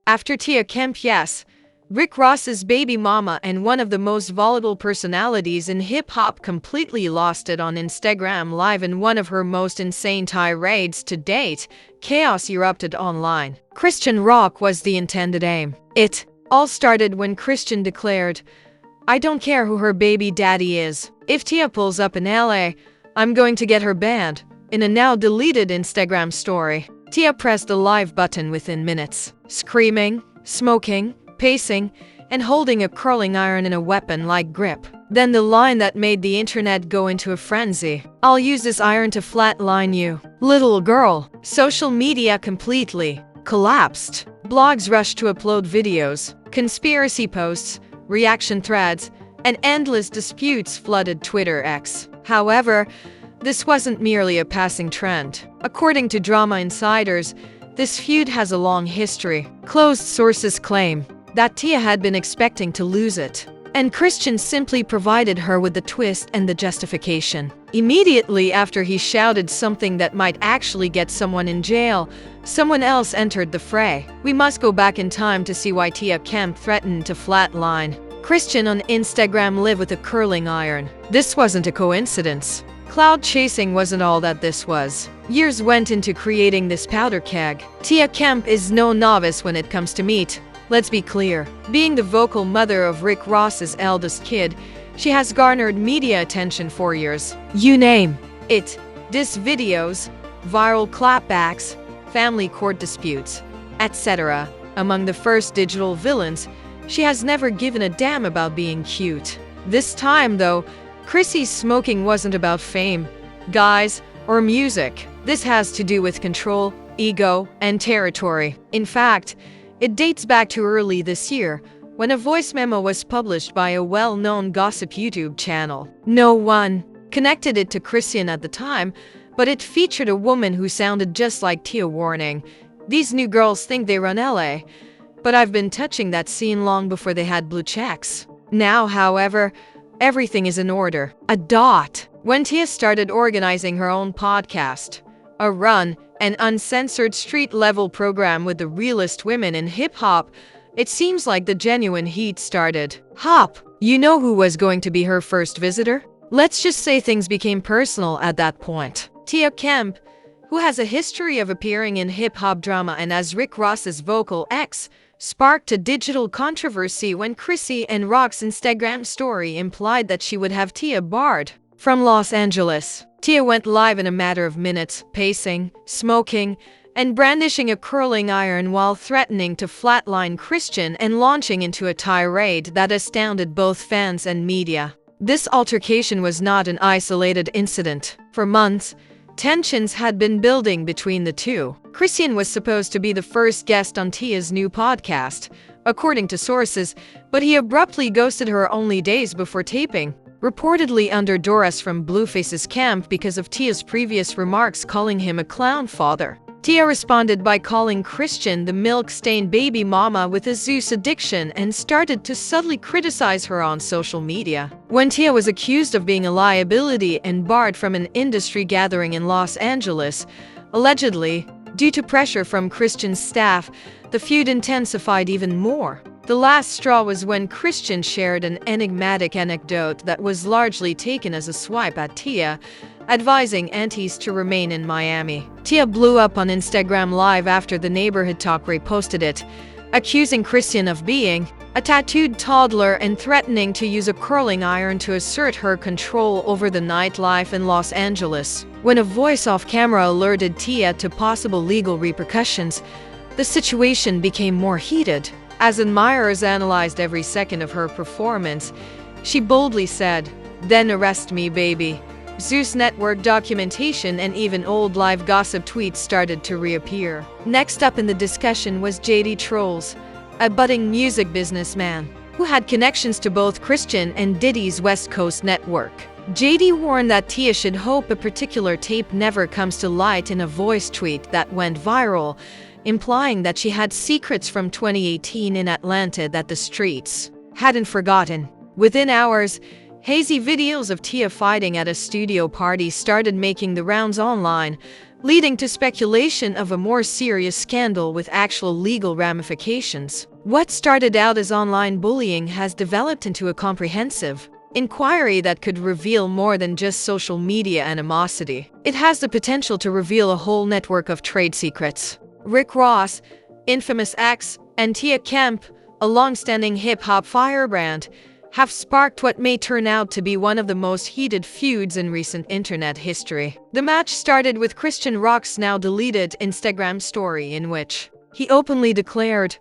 After Tia Kemp, yes, Rick Ross's baby mama and one of the most volatile personalities in hip-hop completely lost it on Instagram Live in one of her most insane tirades to date. Chaos erupted online. Christian rock was the intended aim. It all started when Christian declared, "I don't care who her baby daddy is. If Tia pulls up in LA, I'm going to get her banned." In a now-deleted Instagram story, Tia pressed the live button within minutes, screaming, smoking, pacing, and holding a curling iron in a weapon-like grip. Then the line that made the internet go into a frenzy: "I'll use this iron to flatline you, little girl." Social media completely collapsed. Blogs rushed to upload videos, conspiracy posts, reaction threads, and endless disputes flooded Twitter X. However, this wasn't merely a passing trend. According to drama insiders, this feud has a long history. Closed sources claim that Tia had been expecting to lose it, and Christian simply provided her with the twist and the justification. Immediately after he shouted something that might actually get someone in jail, someone else entered the fray. We must go back in time to see why Tia Kemp threatened to flatline Christian on Instagram Live with a curling iron. This wasn't a coincidence. Cloud chasing wasn't all that this was. Years went into creating this powder keg. Tia Kemp is no novice when it comes to meat. Let's be clear. Being the vocal mother of Rick Ross's eldest kid, she has garnered media attention for years. You name it. Diss videos, viral clapbacks, family court disputes, etc. Among the first digital villains, she has never given a damn about being cute. This time, though, Chrissy's smoking wasn't about fame, guys, or music. This has to do with control, ego, and territory. In fact, it dates back to early this year, when a voice memo was published by a well-known gossip YouTube channel. No one connected it to Chrisean at the time, but it featured a woman who sounded just like Tia, warning, "These new girls think they run LA, but I've been touching that scene long before they had blue checks." Now, however, everything is in order. When Tia started organizing her own podcast, a run, an uncensored street-level program with the realest women in hip-hop, it seems like the genuine heat started. You know who was going to be her first visitor? Let's just say things became personal at that point. Tia Kemp, who has a history of appearing in hip-hop drama and as Rick Ross's vocal ex, sparked a digital controversy when Chrisean Rock's Instagram story implied that she would have Tia barred from Los Angeles. Tia went live in a matter of minutes, pacing, smoking, and brandishing a curling iron while threatening to flatline Christian and launching into a tirade that astounded both fans and media. This altercation was not an isolated incident. For months, tensions had been building between the two. Chrisean was supposed to be the first guest on Tia's new podcast, according to sources, but he abruptly ghosted her only days before taping, reportedly under duress from Blueface's Kemp because of Tia's previous remarks calling him a clown father. Tia responded by calling Christian the milk-stained baby mama with a Zeus addiction and started to subtly criticize her on social media. When Tia was accused of being a liability and barred from an industry gathering in Los Angeles, allegedly, due to pressure from Christian's staff, the feud intensified even more. The last straw was when Christian shared an enigmatic anecdote that was largely taken as a swipe at Tia, advising aunties to remain in Miami. Tia blew up on Instagram Live after the neighborhood talk reposted it, accusing Chrisean of being a tattooed toddler and threatening to use a curling iron to assert her control over the nightlife in Los Angeles. When a voice off camera alerted Tia to possible legal repercussions, the situation became more heated. As admirers analyzed every second of her performance, she boldly said, "Then arrest me, baby." Zeus Network documentation and even old live gossip tweets started to reappear. Next up in the discussion was JD Trolls, a budding music businessman who had connections to both Christian and Diddy's West Coast network. JD warned that Tia should hope a particular tape never comes to light in a voice tweet that went viral, implying that she had secrets from 2018 in Atlanta that the streets hadn't forgotten. Within hours, hazy videos of Tia fighting at a studio party started making the rounds online, leading to speculation of a more serious scandal with actual legal ramifications. What started out as online bullying has developed into a comprehensive inquiry that could reveal more than just social media animosity. It has the potential to reveal a whole network of trade secrets. Rick Ross, infamous X, and Kemp, a long-standing hip-hop firebrand, have sparked what may turn out to be one of the most heated feuds in recent internet history. The match started with Chrisean Rock's now-deleted Instagram story in which he openly declared,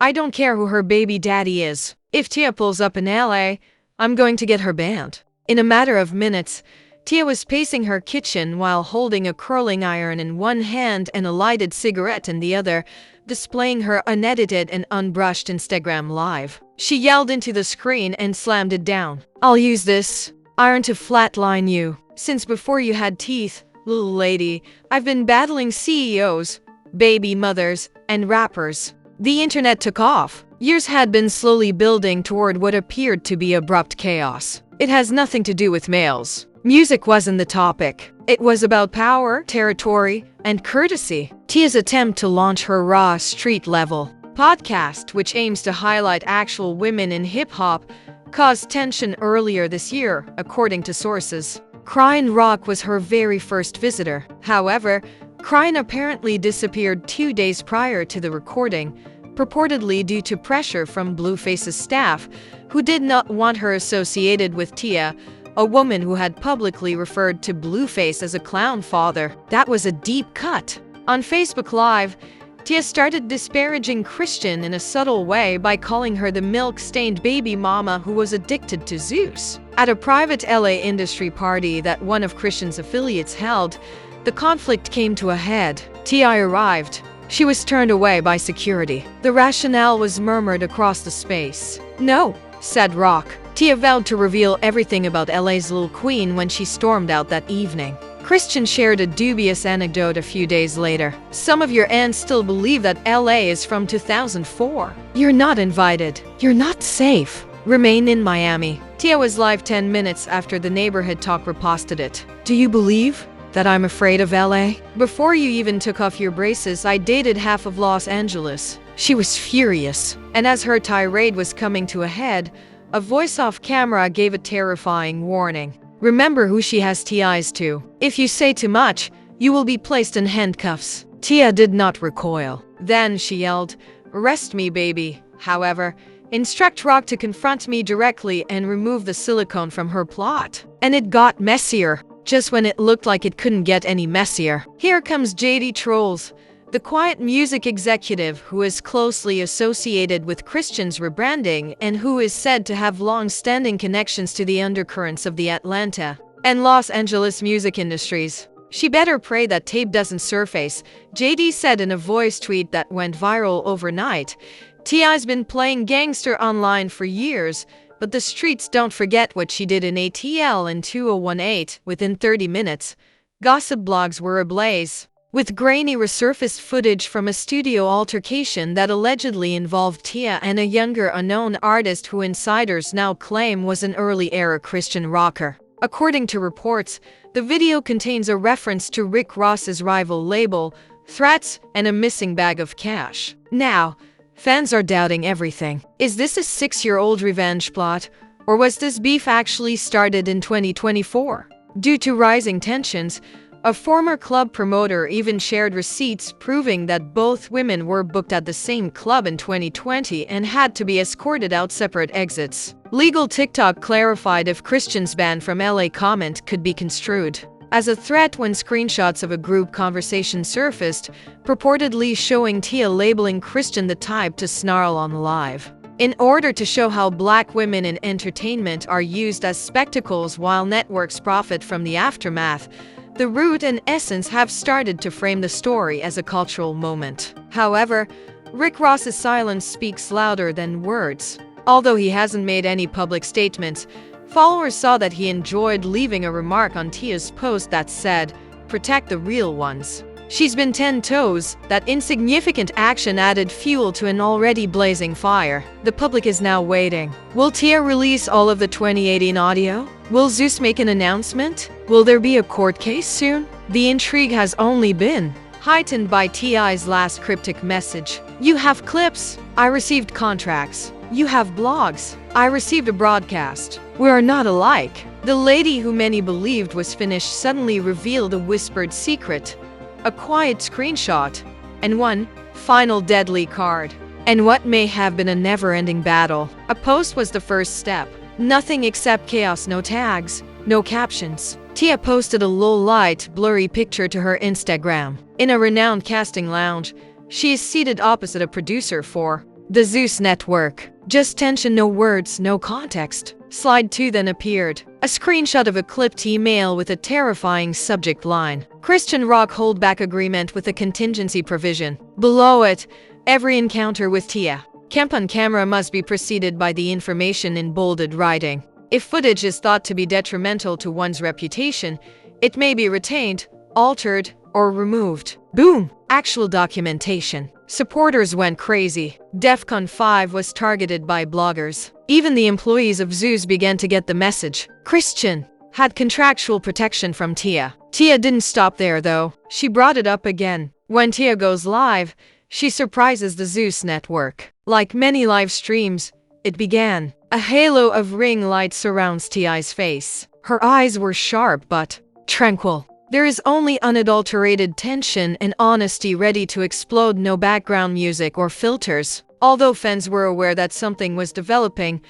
"I don't care who her baby daddy is. If Tia pulls up in LA, I'm going to get her banned." In a matter of minutes, Tia was pacing her kitchen while holding a curling iron in one hand and a lighted cigarette in the other, displaying her unedited and unbrushed Instagram live. She yelled into the screen and slammed it down. "I'll use this iron to flatline you. Since before you had teeth, little lady, I've been battling CEOs, baby mothers, and rappers." The internet took off. Years had been slowly building toward what appeared to be abrupt chaos. It has nothing to do with males. Music wasn't the topic. It was about power, territory, and courtesy. Tia's attempt to launch her raw street-level podcast, which aims to highlight actual women in hip-hop, caused tension earlier this year, according to sources. Chrisean Rock was her very first visitor. However, Chrisean apparently disappeared 2 days prior to the recording, purportedly due to pressure from Blueface's staff, who did not want her associated with Tia, a woman who had publicly referred to Blueface as a clown father. That was a deep cut. On Facebook Live, Tia started disparaging Chrisean in a subtle way by calling her the milk-stained baby mama who was addicted to Zeus. At a private LA industry party that one of Chrisean's affiliates held, the conflict came to a head. Tia arrived. She was turned away by security. The rationale was murmured across the space. "No," said Rock. Tia vowed to reveal everything about LA's Little Queen when she stormed out that evening. Chrisean shared a dubious anecdote a few days later. "Some of your aunts still believe that LA is from 2004. You're not invited. You're not safe. Remain in Miami." Tia was live 10 minutes after the Neighborhood Talk reposted it. "Do you believe that I'm afraid of LA? Before you even took off your braces, I dated half of Los Angeles." She was furious. And as her tirade was coming to a head, a voice off camera gave a terrifying warning. "Remember who she has ties to. If you say too much, you will be placed in handcuffs." Tia did not recoil. Then she yelled, "Arrest me, baby. However, instruct Rock to confront me directly and remove the silicone from her plot." And it got messier, just when it looked like it couldn't get any messier. Here comes JD Trolls, the quiet music executive who is closely associated with Chrisean's rebranding and who is said to have long-standing connections to the undercurrents of the Atlanta and Los Angeles music industries. "She better pray that tape doesn't surface," JD said in a voice tweet that went viral overnight. Ti's been playing gangster online for years, but the streets don't forget what she did in ATL in 2018. Within 30 minutes, gossip blogs were ablaze with grainy resurfaced footage from a studio altercation that allegedly involved Tia and a younger unknown artist who insiders now claim was an early-era Chrisean rocker. According to reports, the video contains a reference to Rick Ross's rival label, threats, and a missing bag of cash. Now, fans are doubting everything. Is this a 6-year-old revenge plot, or was this beef actually started in 2024? Due to rising tensions, a former club promoter even shared receipts proving that both women were booked at the same club in 2020 and had to be escorted out separate exits. Legal TikTok clarified if Chrisean's ban from LA comment could be construed as a threat when screenshots of a group conversation surfaced, purportedly showing Tia labeling Chrisean the type to snarl on live. In order to show how Black women in entertainment are used as spectacles while networks profit from the aftermath, the root and essence have started to frame the story as a cultural moment. However, Rick Ross's silence speaks louder than words. Although he hasn't made any public statements, followers saw that he enjoyed leaving a remark on Tia's post that said, "Protect the real ones." She's been 10 toes. That insignificant action added fuel to an already blazing fire. The public is now waiting. Will Tia release all of the 2018 audio? Will Zeus make an announcement? Will there be a court case soon? The intrigue has only been heightened by T.I.'s last cryptic message. You have clips. I received contracts. You have blogs. I received a broadcast. We are not alike. The lady who many believed was finished suddenly revealed a whispered secret, a quiet screenshot, and one final deadly card. And what may have been a never-ending battle. A post was the first step. Nothing except chaos, no tags, no captions. Tia posted a low-light, blurry picture to her Instagram. In a renowned casting lounge, she is seated opposite a producer for the Zeus Network. Just tension, no words, no context. Slide 2 then appeared. A screenshot of a clipped email with a terrifying subject line. Christian Rock holdback agreement with a contingency provision. Below it, every encounter with Tia. Kemp on camera must be preceded by the information in bolded writing. If footage is thought to be detrimental to one's reputation, it may be retained, altered, or removed. Boom! Actual documentation. Supporters went crazy. DEFCON 5 was targeted by bloggers. Even the employees of Zeus began to get the message. Christian had contractual protection from Tia. Tia didn't stop there though. She brought it up again. When Tia goes live, she surprises the Zeus Network. Like many live streams, it began. A halo of ring light surrounds Ti's face. Her eyes were sharp but tranquil. There is only unadulterated tension and honesty ready to explode, no background music or filters. Although fans were aware that something was developing,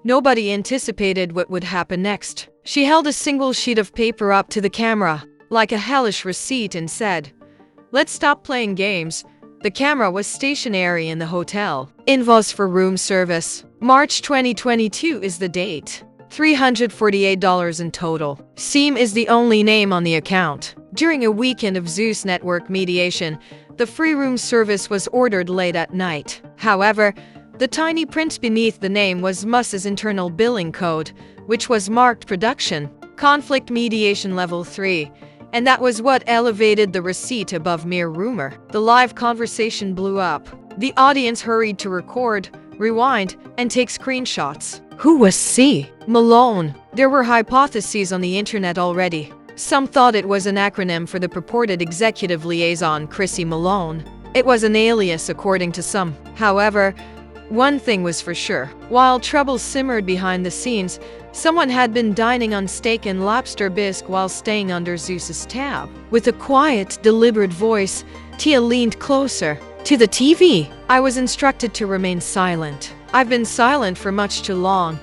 nobody anticipated what would happen next. She held a single sheet of paper up to the camera, like a hellish receipt, and said, "Let's stop playing games." The camera was stationary in the hotel. Invoice for room service. March 2022 is the date. $348 in total. Seam is the only name on the account. During a weekend of Zeus Network mediation, the free room service was ordered late at night. However, the tiny print beneath the name was Mus's internal billing code, which was marked production, conflict mediation level 3. And that was what elevated the receipt above mere rumor. The live conversation blew up. The audience hurried to record, rewind, and take screenshots. Who was C. Malone? There were hypotheses on the internet already. Some thought it was an acronym for the purported executive liaison Chrissy Malone. It was an alias according to some. However, one thing was for sure. While trouble simmered behind the scenes, someone had been dining on steak and lobster bisque while staying under Zeus's tab. With a quiet, deliberate voice, Tia leaned closer. To the TV, I was instructed to remain silent. I've been silent for much too long,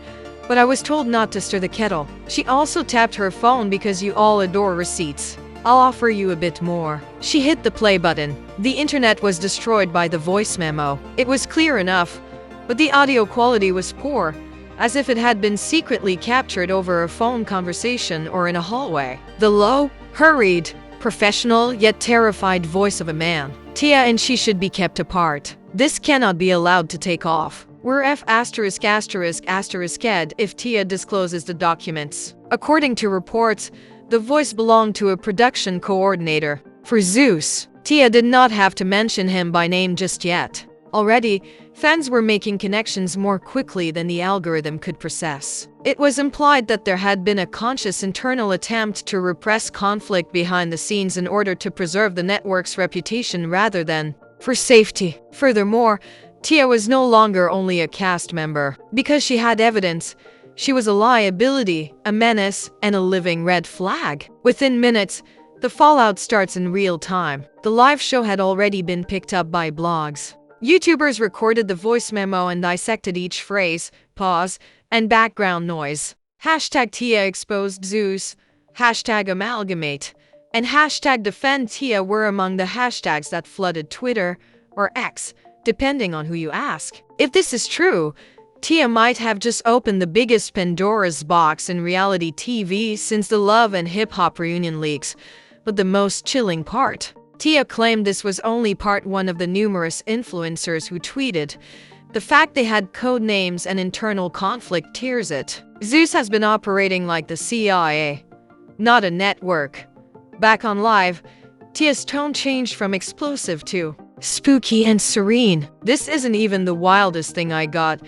but I was told not to stir the kettle. She also tapped her phone because you all adore receipts. I'll offer you a bit more. She hit the play button. The internet was destroyed by the voice memo. It was clear enough, but the audio quality was poor, as if it had been secretly captured over a phone conversation or in a hallway. The low, hurried, professional yet terrified voice of a man. Tia and she should be kept apart. This cannot be allowed to take off. We're F*********** if Tia discloses the documents. According to reports, the voice belonged to a production coordinator for Zeus. Tia did not have to mention him by name just yet. Already, fans were making connections more quickly than the algorithm could process. It was implied that there had been a conscious internal attempt to repress conflict behind the scenes in order to preserve the network's reputation rather than for safety. Furthermore, Tia was no longer only a cast member. Because she had evidence, she was a liability, a menace, and a living red flag. Within minutes, the fallout starts in real time. The live show had already been picked up by blogs. YouTubers recorded the voice memo and dissected each phrase, pause, and background noise. Hashtag Tia exposed Zeus, hashtag amalgamate, and hashtag defend Tia were among the hashtags that flooded Twitter, or X, depending on who you ask. If this is true, Tia might have just opened the biggest Pandora's box in reality TV since the Love and Hip Hop reunion leaks. But the most chilling part, Tia claimed this was only part one of the numerous influencers who tweeted. The fact they had code names and internal conflict tears it. Zeus has been operating like the CIA, not a network. Back on live, Tia's tone changed from explosive to spooky and serene. This isn't even the wildest thing I got.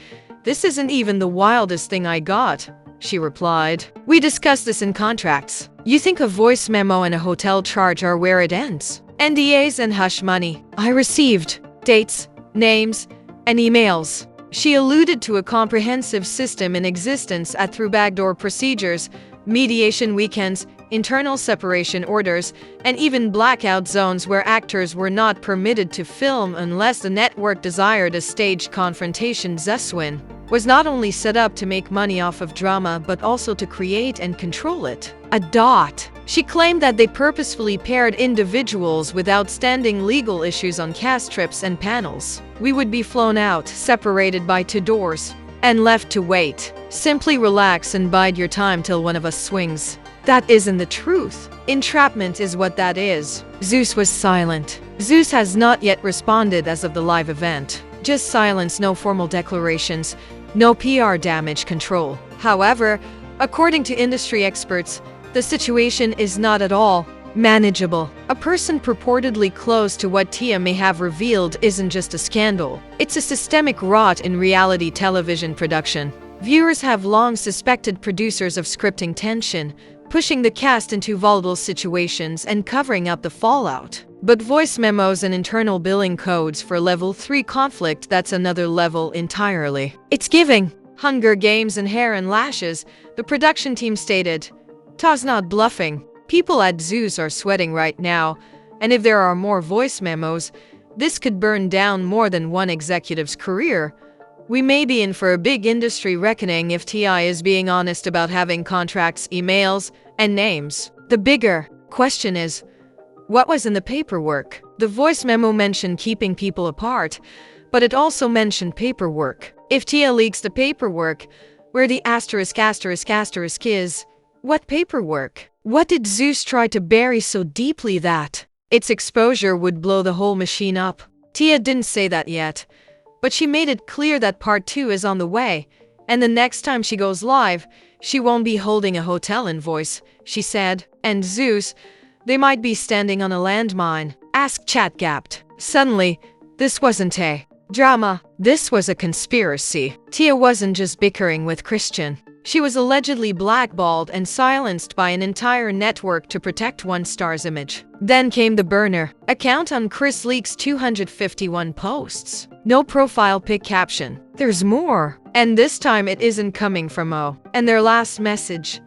she replied. We discussed this in contracts. You think a voice memo and a hotel charge are where it ends? NDAs and hush money. I received dates, names, and emails. She alluded to a comprehensive system in existence through backdoor procedures, mediation weekends, internal separation orders, and even blackout zones where actors were not permitted to film unless the network desired a staged confrontation. Zuswin was not only set up to make money off of drama but also to create and control it. She claimed that they purposefully paired individuals with outstanding legal issues on cast trips and panels. We would be flown out, separated by 2 doors, and left to wait. Simply relax and bide your time till one of us swings. That isn't the truth. Entrapment is what that is. Zeus was silent. Zeus has not yet responded as of the live event. Just silence, no formal declarations, no PR damage control. However, according to industry experts, the situation is not at all manageable. A person purportedly close to what Tia may have revealed isn't just a scandal. It's a systemic rot in reality television production. Viewers have long suspected producers of scripting tension, pushing the cast into volatile situations and covering up the fallout. But voice memos and internal billing codes for level 3 conflict, that's another level entirely. It's giving Hunger Games and hair and lashes, the production team stated. Ta's not bluffing. People at Zeus are sweating right now, and if there are more voice memos, this could burn down more than one executive's career. We may be in for a big industry reckoning if TI is being honest about having contracts, emails, and names. The bigger question is, what was in the paperwork? The voice memo mentioned keeping people apart, but it also mentioned paperwork. If Tia leaks the paperwork, where the asterisk is, what paperwork? What did Zeus try to bury so deeply that its exposure would blow the whole machine up? Tia didn't say that yet, but she made it clear that part 2 is on the way, and the next time she goes live, she won't be holding a hotel invoice, she said. And Zeus, they might be standing on a landmine. Ask Chat gapped. Suddenly, this wasn't a drama. This was a conspiracy. Tia wasn't just bickering with Chrisean. She was allegedly blackballed and silenced by an entire network to protect one star's image. Then came the burner account on Chris Leak's 251 posts. No profile pic caption. There's more. And this time it isn't coming from O. And their last message.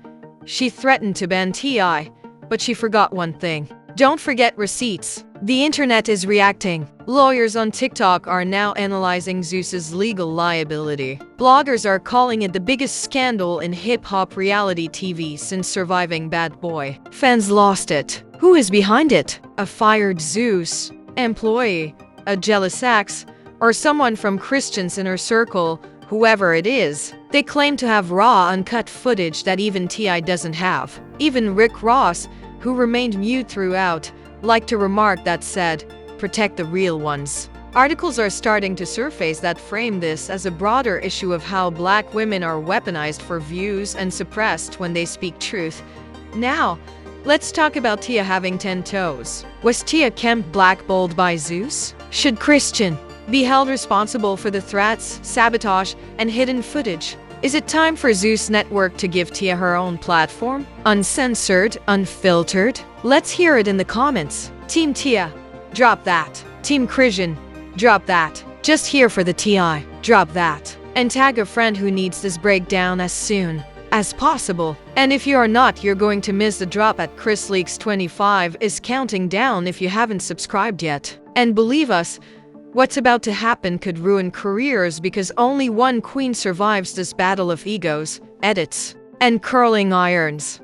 She threatened to ban TI, but she forgot one thing. Don't forget receipts. The internet is reacting. Lawyers on TikTok are now analyzing Zeus's legal liability. Bloggers are calling it the biggest scandal in hip-hop reality TV since Surviving Bad Boy. Fans lost it. Who is behind it? A fired Zeus employee, a jealous ex, or someone from Chrisean's inner circle? Whoever it is, they claim to have raw, uncut footage that even TI doesn't have. Even Rick Ross, who remained mute throughout, liked to remark that said, "Protect the real ones." Articles are starting to surface that frame this as a broader issue of how Black women are weaponized for views and suppressed when they speak truth. Now, let's talk about Tia having 10 toes. Was Tia Kemp blackballed by Zeus? Should Chrisean be held responsible for the threats, sabotage, and hidden footage? Is it time for Zeus Network to give Tia her own platform? Uncensored, unfiltered? Let's hear it in the comments. Team Tia, drop that. Team Chrisean, drop that. Just here for the TI, drop that. And tag a friend who needs this breakdown as soon as possible. And if you are not, you're going to miss the drop at Chris Leaks 25 is counting down if you haven't subscribed yet. And believe us, what's about to happen could ruin careers because only one queen survives this battle of egos, edits, and curling irons.